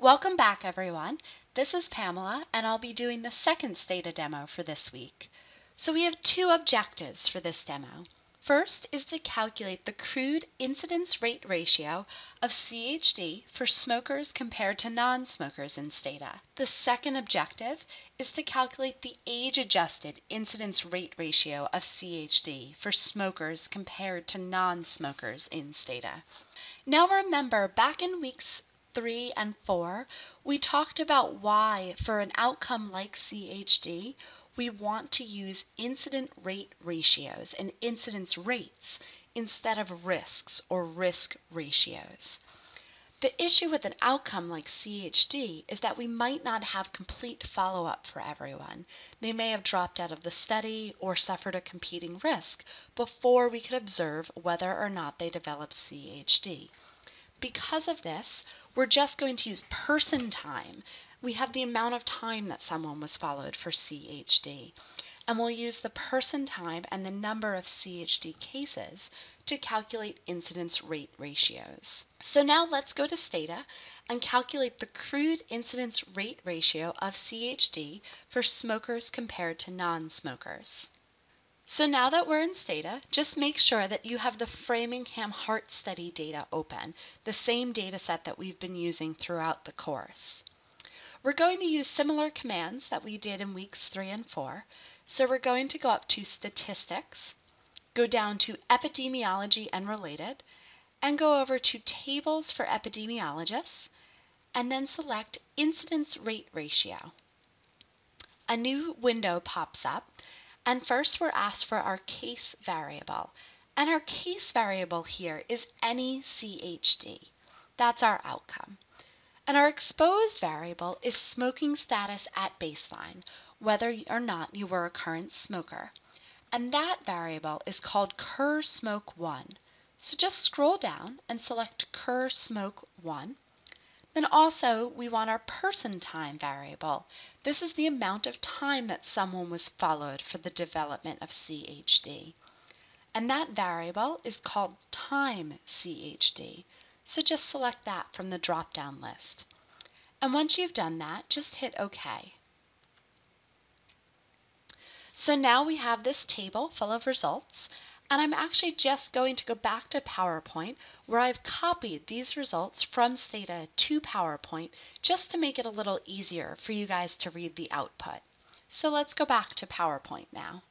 Welcome back, everyone. This is Pamela, and I'll be doing the second STATA demo for this week. So we have two objectives for this demo. First is to calculate the crude incidence rate ratio of CHD for smokers compared to non-smokers in STATA. The second objective is to calculate the age-adjusted incidence rate ratio of CHD for smokers compared to non-smokers in STATA. Now remember, back in weeks 3 and 4, we talked about why, for an outcome like CHD, we want to use incident rate ratios and incidence rates instead of risks or risk ratios. The issue with an outcome like CHD is that we might not have complete follow-up for everyone. They may have dropped out of the study or suffered a competing risk before we could observe whether or not they developed CHD. Because of this, we're just going to use person time. We have the amount of time that someone was followed for CHD. And we'll use the person time and the number of CHD cases to calculate incidence rate ratios. So now let's go to STATA and calculate the crude incidence rate ratio of CHD for smokers compared to non-smokers. So now that we're in STATA, just make sure that you have the Framingham Heart Study data open, the same data set that we've been using throughout the course. We're going to use similar commands that we did in weeks 3 and 4. So we're going to go up to Statistics, go down to Epidemiology and Related, and go over to Tables for Epidemiologists, and then select Incidence Rate Ratio. A new window pops up. And first we're asked for our case variable. And our case variable here is any CHD. That's our outcome. And our exposed variable is smoking status at baseline, whether or not you were a current smoker. And that variable is called CUR-SMOKE1. So just scroll down and select CUR-SMOKE1. Then also, we want our person time variable. This is the amount of time that someone was followed for the development of CHD. And that variable is called time CHD. So just select that from the drop-down list. And once you've done that, just hit OK. So now we have this table full of results. And I'm actually just going to go back to PowerPoint where I've copied these results from STATA to PowerPoint just to make it a little easier for you guys to read the output. So let's go back to PowerPoint now.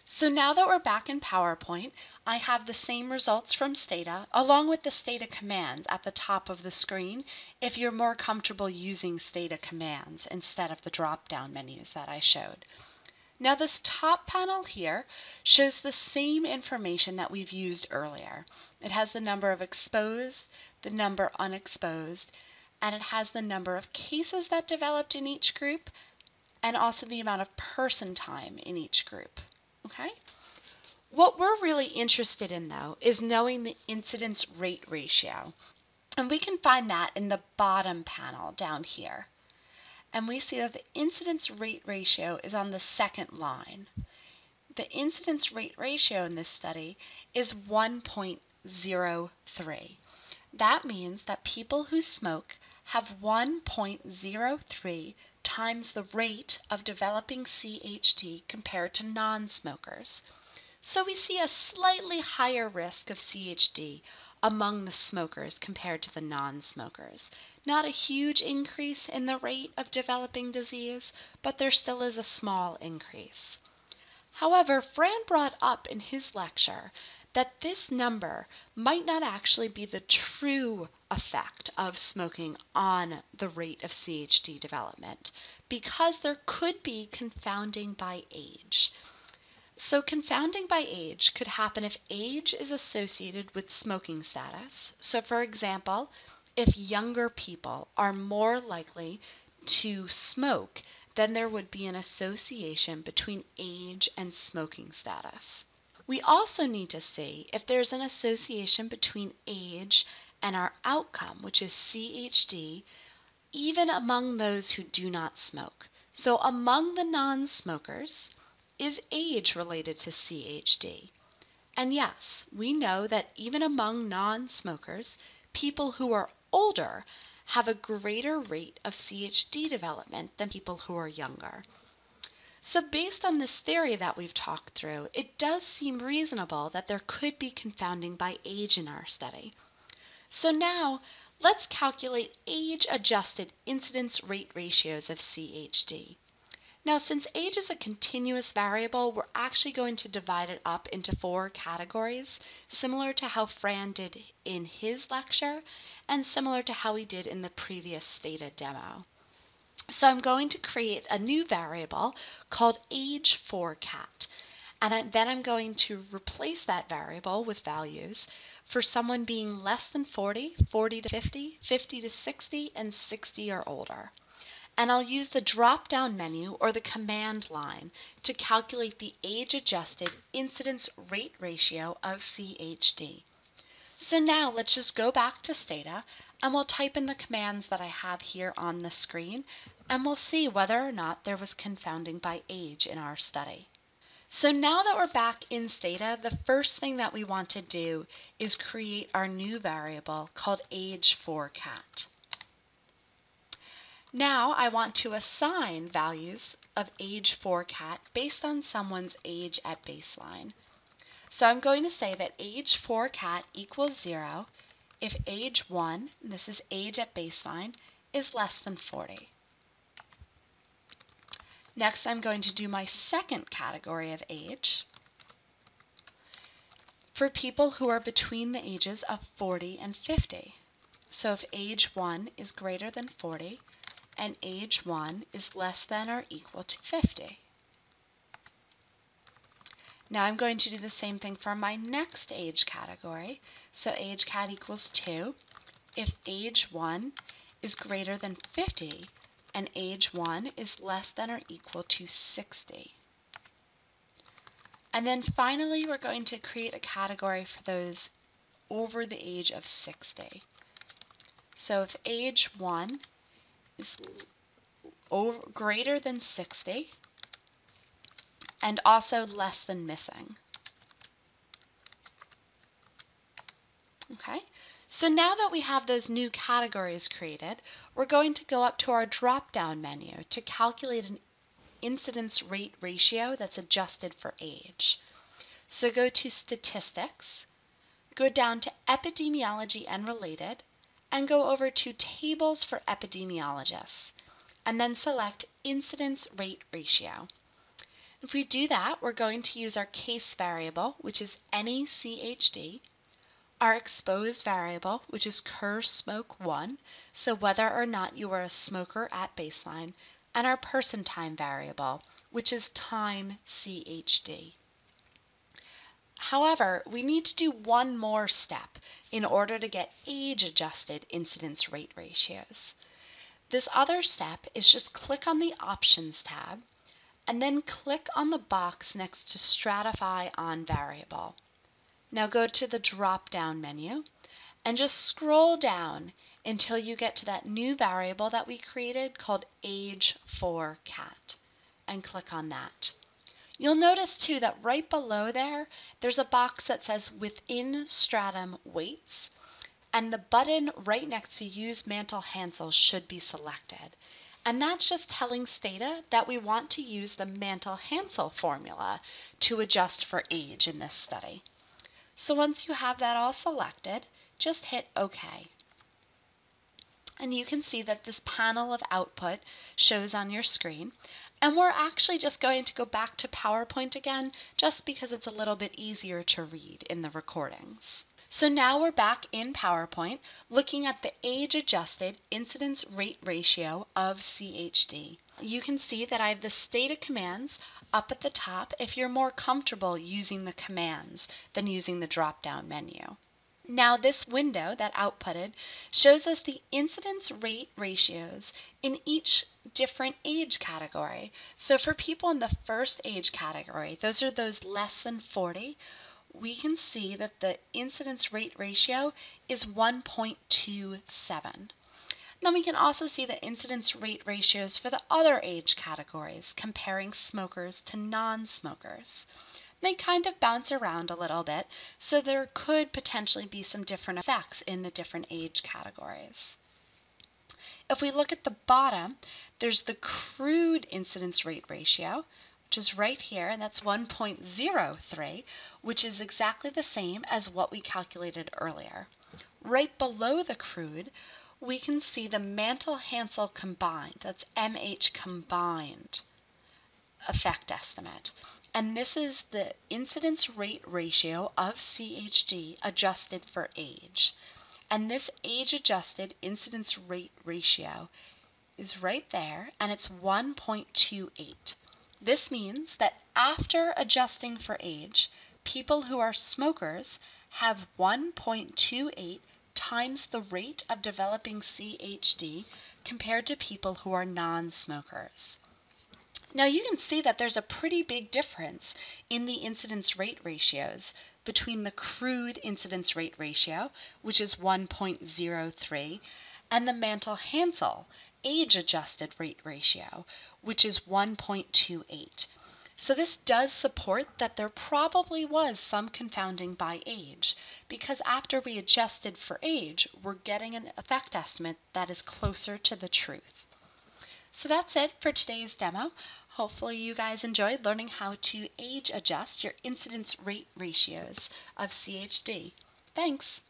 So now that we're back in PowerPoint, I have the same results from STATA along with the STATA commands at the top of the screen if you're more comfortable using STATA commands instead of the drop-down menus that I showed. Now this top panel here shows the same information that we've used earlier. It has the number of exposed, the number unexposed, and it has the number of cases that developed in each group, and also the amount of person time in each group. Okay? What we're really interested in, though, is knowing the incidence rate ratio. And we can find that in the bottom panel down here. And we see that the incidence rate ratio is on the second line. The incidence rate ratio in this study is 1.03. That means that people who smoke have 1.03 times the rate of developing CHD compared to non-smokers. So we see a slightly higher risk of CHD among the smokers compared to the non-smokers. Not a huge increase in the rate of developing disease, but there still is a small increase. However, Fran brought up in his lecture that this number might not actually be the true effect of smoking on the rate of CHD development, because there could be confounding by age. So confounding by age could happen if age is associated with smoking status. So for example, if younger people are more likely to smoke, then there would be an association between age and smoking status. We also need to see if there's an association between age and our outcome, which is CHD, even among those who do not smoke. So among the non-smokers, is age related to CHD? And yes, we know that even among non-smokers, people who are older have a greater rate of CHD development than people who are younger. So based on this theory that we've talked through, it does seem reasonable that there could be confounding by age in our study. So now let's calculate age-adjusted incidence rate ratios of CHD. Now, since age is a continuous variable, we're actually going to divide it up into 4 categories, similar to how Fran did in his lecture and similar to how he did in the previous Stata demo. So I'm going to create a new variable called age4cat, and then I'm going to replace that variable with values for someone being less than 40, 40 to 50, 50 to 60, and 60 or older. And I'll use the drop-down menu or the command line to calculate the age-adjusted incidence rate ratio of CHD. So now let's just go back to Stata and we'll type in the commands that I have here on the screen and we'll see whether or not there was confounding by age in our study. So now that we're back in Stata, the first thing that we want to do is create our new variable called age4cat. Now I want to assign values of age4cat based on someone's age at baseline. So I'm going to say that age4cat equals 0 if age 1, this is age at baseline, is less than 40. Next I'm going to do my second category of age for people who are between the ages of 40 and 50. So if age 1 is greater than 40, and age 1 is less than or equal to 50. Now I'm going to do the same thing for my next age category. So age cat equals 2 if age 1 is greater than 50 and age 1 is less than or equal to 60. And then finally we're going to create a category for those over the age of 60. So if age 1 is greater than 60 and also less than missing. Okay, so now that we have those new categories created, we're going to go up to our drop-down menu to calculate an incidence rate ratio that's adjusted for age. So go to Statistics, go down to Epidemiology and Related, and go over to Tables for Epidemiologists, and then select Incidence Rate Ratio. If we do that, we're going to use our case variable, which is any CHD, our exposed variable, which is CUR-SMOKE1, so whether or not you were a smoker at baseline, and our person time variable, which is time CHD. However, we need to do one more step in order to get age-adjusted incidence rate ratios. This other step is just click on the Options tab, and then click on the box next to Stratify on Variable. Now go to the drop-down menu and just scroll down until you get to that new variable that we created called age4cat and click on that. You'll notice too that right below there's a box that says Within Stratum Weights, and the button right next to Use Mantel-Hansel should be selected. And that's just telling Stata that we want to use the Mantel-Hansel formula to adjust for age in this study. So once you have that all selected, just hit OK. And you can see that this panel of output shows on your screen. And we're actually just going to go back to PowerPoint again, just because it's a little bit easier to read in the recordings. So now we're back in PowerPoint looking at the age-adjusted incidence rate ratio of CHD. You can see that I have the Stata commands up at the top if you're more comfortable using the commands than using the drop-down menu. Now this window that outputted shows us the incidence rate ratios in each different age category. So for people in the first age category, those are those less than 40, we can see that the incidence rate ratio is 1.27. Then we can also see the incidence rate ratios for the other age categories, comparing smokers to non-smokers. They kind of bounce around a little bit, so there could potentially be some different effects in the different age categories. If we look at the bottom, there's the crude incidence rate ratio, which is right here, and that's 1.03, which is exactly the same as what we calculated earlier. Right below the crude, we can see the Mantel-Hansel combined, that's MH combined effect estimate. And this is the incidence rate ratio of CHD adjusted for age. And this age-adjusted incidence rate ratio is right there, and it's 1.28. This means that after adjusting for age, people who are smokers have 1.28 times the rate of developing CHD compared to people who are non-smokers. Now you can see that there's a pretty big difference in the incidence rate ratios between the crude incidence rate ratio, which is 1.03, and the Mantel-Hansel age-adjusted rate ratio, which is 1.28. So this does support that there probably was some confounding by age, because after we adjusted for age, we're getting an effect estimate that is closer to the truth. So that's it for today's demo. Hopefully you guys enjoyed learning how to age adjust your incidence rate ratios of CHD. Thanks.